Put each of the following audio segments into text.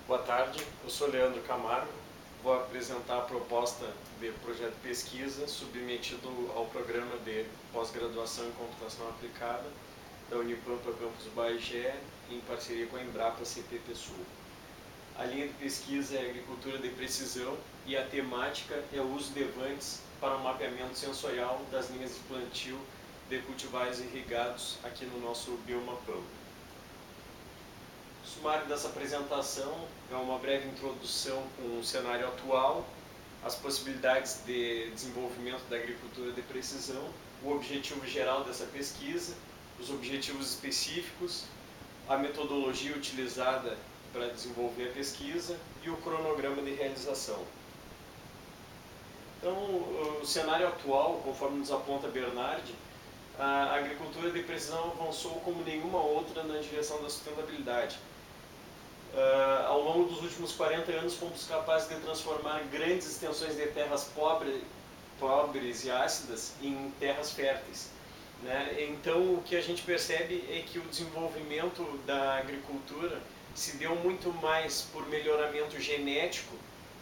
Boa tarde, eu sou Leandro Camargo, vou apresentar a proposta de projeto de pesquisa submetido ao programa de pós-graduação em computação aplicada da Unipampa Campus Bagé, em parceria com a Embrapa CPP Sul. A linha de pesquisa é agricultura de precisão e a temática é o uso de vantes para o mapeamento sensorial das linhas de plantio de cultivares irrigados aqui no nosso bioma Pampa. O sumário dessa apresentação é uma breve introdução com o cenário atual, as possibilidades de desenvolvimento da agricultura de precisão, o objetivo geral dessa pesquisa, os objetivos específicos, a metodologia utilizada para desenvolver a pesquisa e o cronograma de realização. Então, o cenário atual, conforme nos aponta Bernardi, a agricultura de precisão avançou como nenhuma outra na direção da sustentabilidade. Ao longo dos últimos 40 anos, fomos capazes de transformar grandes extensões de terras pobres e ácidas em terras férteis, né? Então, o que a gente percebe é que o desenvolvimento da agricultura se deu muito mais por melhoramento genético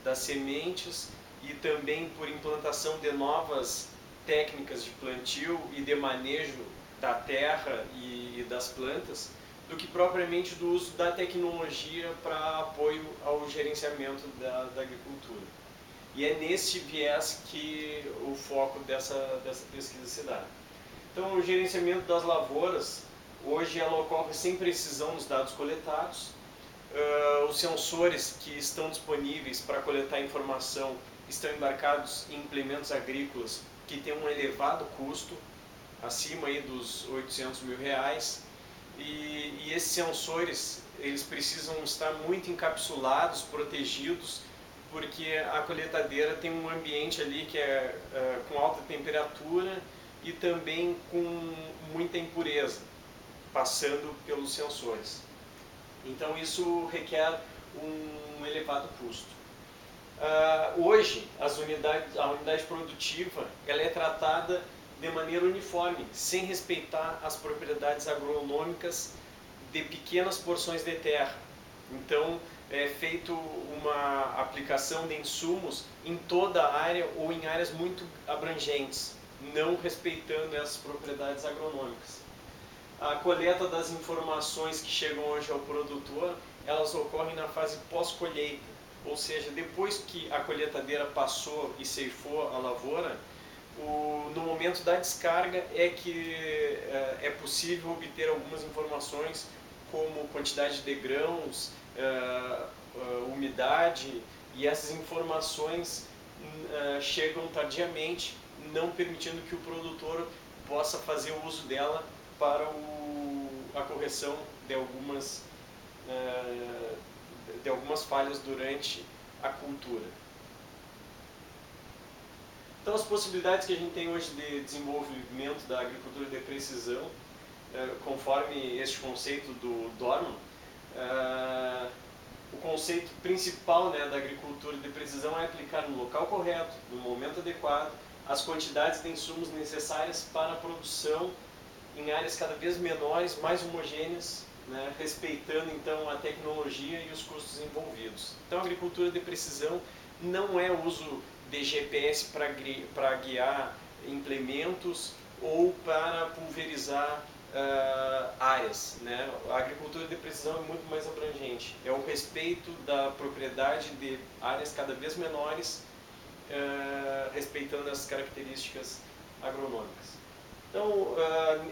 das sementes e também por implantação de novas técnicas de plantio e de manejo da terra e das plantas, do que propriamente do uso da tecnologia para apoio ao gerenciamento da agricultura. E é nesse viés que o foco dessa pesquisa se dá. Então, o gerenciamento das lavouras, hoje ela ocorre sem precisão nos dados coletados. Os sensores que estão disponíveis para coletar informação estão embarcados em implementos agrícolas que têm um elevado custo, acima aí dos R$800 mil, e esses sensores eles precisam estar muito encapsulados, protegidos, porque a colheitadeira tem um ambiente ali que é com alta temperatura e também com muita impureza passando pelos sensores. Então isso requer um elevado custo. Hoje a unidade produtiva ela é tratada de maneira uniforme, sem respeitar as propriedades agronômicas de pequenas porções de terra. Então é feito uma aplicação de insumos em toda a área ou em áreas muito abrangentes, não respeitando essas propriedades agronômicas. A coleta das informações que chegam hoje ao produtor, elas ocorrem na fase pós-colheita, ou seja, depois que a colheitadeira passou e ceifou a lavoura, no momento da descarga é que é possível obter algumas informações como quantidade de grãos, umidade, e essas informações chegam tardiamente, não permitindo que o produtor possa fazer o uso dela para a correção de algumas falhas durante a cultura. Então, as possibilidades que a gente tem hoje de desenvolvimento da agricultura de precisão, conforme este conceito do Dorman, o conceito principal, né, da agricultura de precisão é aplicar no local correto, no momento adequado, as quantidades de insumos necessárias para a produção em áreas cada vez menores, mais homogêneas, né, respeitando então a tecnologia e os custos envolvidos. Então, a agricultura de precisão não é o uso de GPS para guiar implementos ou para pulverizar áreas, né? A agricultura de precisão é muito mais abrangente. É o respeito da propriedade de áreas cada vez menores, respeitando as características agronômicas. Então,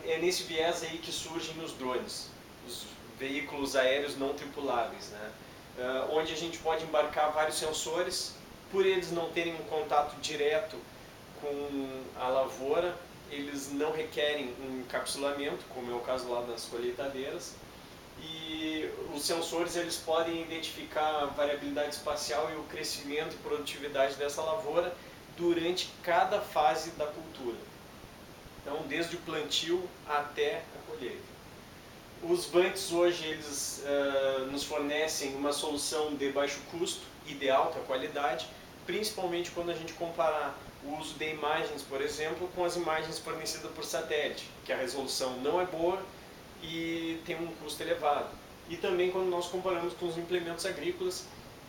é nesse viés aí que surgem os drones, os veículos aéreos não tripuláveis, né? Onde a gente pode embarcar vários sensores. Por eles não terem um contato direto com a lavoura, eles não requerem um encapsulamento, como é o caso lá das colheitadeiras, e os sensores eles podem identificar a variabilidade espacial e o crescimento e produtividade dessa lavoura durante cada fase da cultura. Então, desde o plantio até a colheita. Os vantes hoje eles nos fornecem uma solução de baixo custo e de alta qualidade, principalmente quando a gente comparar o uso de imagens, por exemplo, com as imagens fornecidas por satélite, que a resolução não é boa e tem um custo elevado. e também quando nós comparamos com os implementos agrícolas,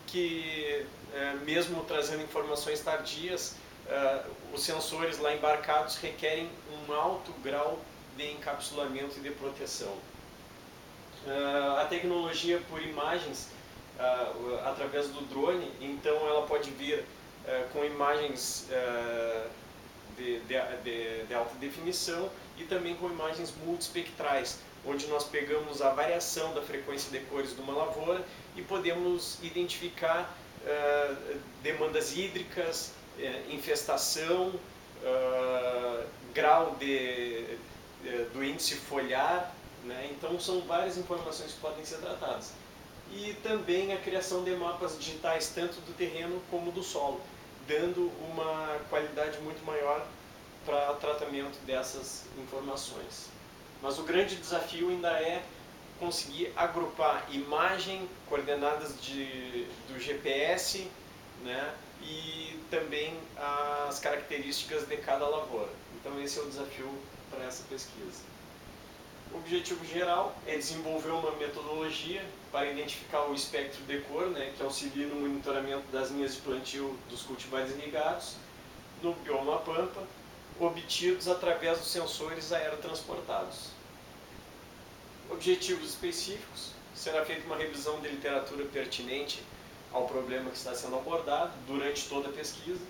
que mesmo trazendo informações tardias, os sensores lá embarcados requerem um alto grau de encapsulamento e de proteção. A tecnologia por imagens, através do drone, então ela pode vir com imagens de alta definição e também com imagens multiespectrais, onde nós pegamos a variação da frequência de cores de uma lavoura e podemos identificar demandas hídricas, infestação, grau do índice foliar, né? Então são várias informações que podem ser tratadas. E também a criação de mapas digitais, tanto do terreno como do solo, dando uma qualidade muito maior para o tratamento dessas informações. Mas o grande desafio ainda é conseguir agrupar imagem, coordenadas do GPS, né, e também as características de cada lavoura. Então esse é o desafio para essa pesquisa. O objetivo geral é desenvolver uma metodologia para identificar o espectro de cor, né, que auxilia no monitoramento das linhas de plantio dos cultivares irrigados no bioma pampa, obtidos através dos sensores aerotransportados. Objetivos específicos: será feita uma revisão de literatura pertinente ao problema que está sendo abordado durante toda a pesquisa,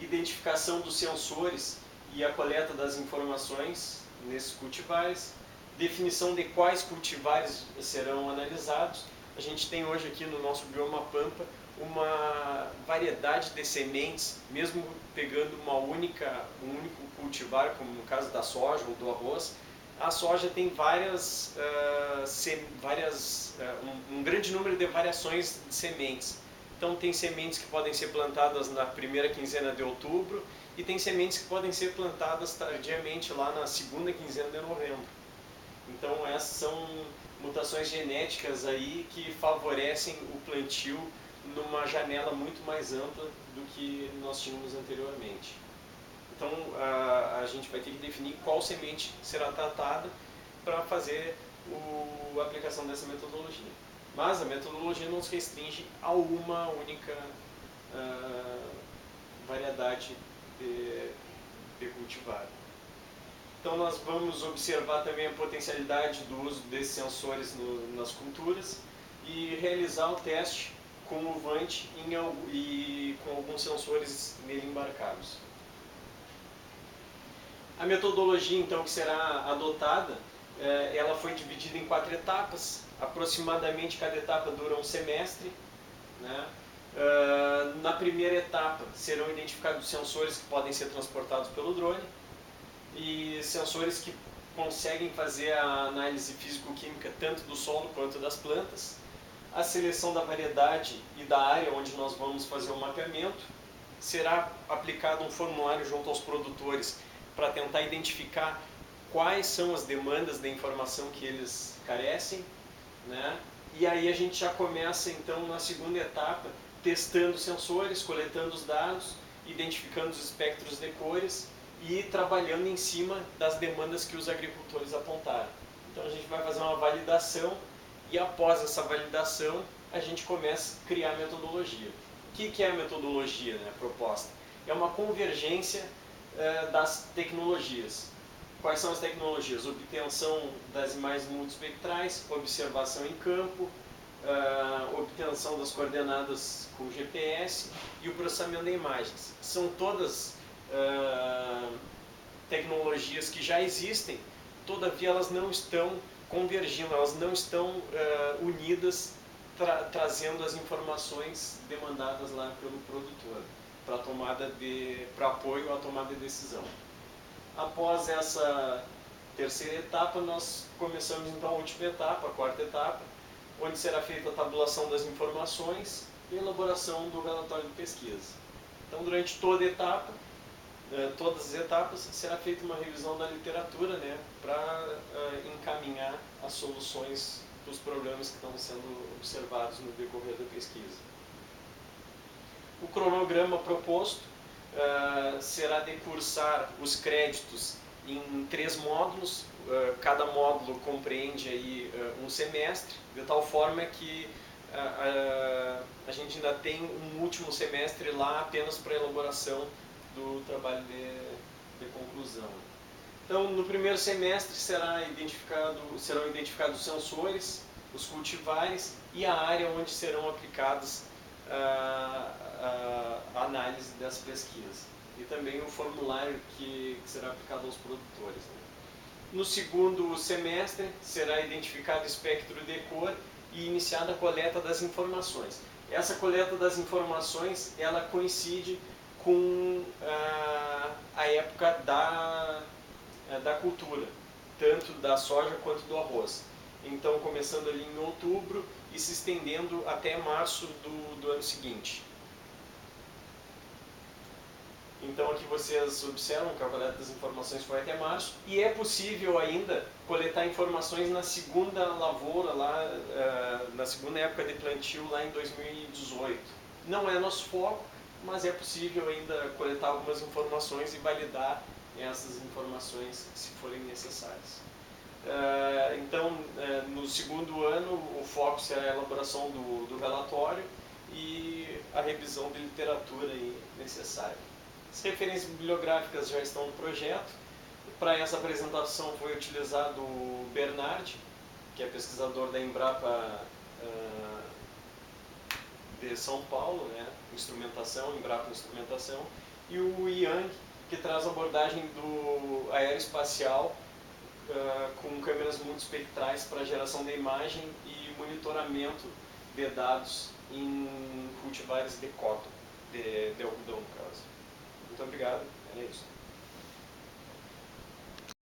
identificação dos sensores e a coleta das informações nesses cultivares, definição de quais cultivares serão analisados. A gente tem hoje aqui no nosso bioma pampa uma variedade de sementes, mesmo pegando um único cultivar, como no caso da soja ou do arroz. A soja tem um grande número de variações de sementes. Então tem sementes que podem ser plantadas na primeira quinzena de outubro e tem sementes que podem ser plantadas tardiamente lá na segunda quinzena de novembro. Então essas são mutações genéticas aí que favorecem o plantio numa janela muito mais ampla do que nós tínhamos anteriormente. Então a gente vai ter que definir qual semente será tratada para fazer a aplicação dessa metodologia. Mas a metodologia não se restringe a uma única variedade de cultivar. Então nós vamos observar também a potencialidade do uso desses sensores nas culturas e realizar o teste com o Vant e com alguns sensores nele embarcados. A metodologia então que será adotada, ela foi dividida em 4 etapas. Aproximadamente cada etapa dura um semestre, né? Na primeira etapa serão identificados sensores que podem ser transportados pelo drone e sensores que conseguem fazer a análise físico-química tanto do solo quanto das plantas, a seleção da variedade e da área onde nós vamos fazer o mapeamento. Será aplicado um formulário junto aos produtores para tentar identificar quais são as demandas de informação que eles carecem, né? E aí a gente já começa então na segunda etapa testando sensores, coletando os dados, identificando os espectros de cores e trabalhando em cima das demandas que os agricultores apontaram. Então a gente vai fazer uma validação e após essa validação a gente começa a criar a metodologia. O que é a metodologia, né, proposta? É uma convergência das tecnologias. Quais são as tecnologias? Obtenção das imagens multiespectrais, observação em campo, obtenção das coordenadas com GPS e o processamento de imagens. São todas tecnologias que já existem, todavia elas não estão convergindo, elas não estão unidas, trazendo as informações demandadas lá pelo produtor para apoio à tomada de decisão. Após essa terceira etapa, nós começamos então a última etapa, a quarta etapa, onde será feita a tabulação das informações e a elaboração do relatório de pesquisa. Então, durante todas as etapas, será feita uma revisão da literatura, né, para encaminhar as soluções dos problemas que estão sendo observados no decorrer da pesquisa. O cronograma proposto será de cursar os créditos em 3 módulos, cada módulo compreende aí um semestre, de tal forma que a gente ainda tem um último semestre lá apenas para elaboração do trabalho de conclusão. Então, no primeiro semestre serão identificados os sensores, os cultivares e a área onde serão aplicadas a análise dessa pesquisa. E também o formulário que será aplicado aos produtores. Né? No segundo semestre, será identificado o espectro de cor e iniciada a coleta das informações. Essa coleta das informações, ela coincide com a época da cultura, tanto da soja quanto do arroz. Então, começando ali em outubro e se estendendo até março do ano seguinte. Então, aqui vocês observam que a coleta das informações foi até março e é possível ainda coletar informações na segunda lavoura, na segunda época de plantio, lá em 2018. Não é nosso foco, mas é possível ainda coletar algumas informações e validar essas informações se forem necessárias. Então, no segundo ano, o foco será a elaboração do relatório e a revisão de literatura necessária. As referências bibliográficas já estão no projeto. Para essa apresentação foi utilizado o Bernard, que é pesquisador da Embrapa de São Paulo, né? Instrumentação, Embrapa Instrumentação, e o Yang, que traz a abordagem do aeroespacial com câmeras multiespectrais para geração de imagem e monitoramento de dados em cultivares de cotton, de algodão, no caso. Muito obrigado, é isso.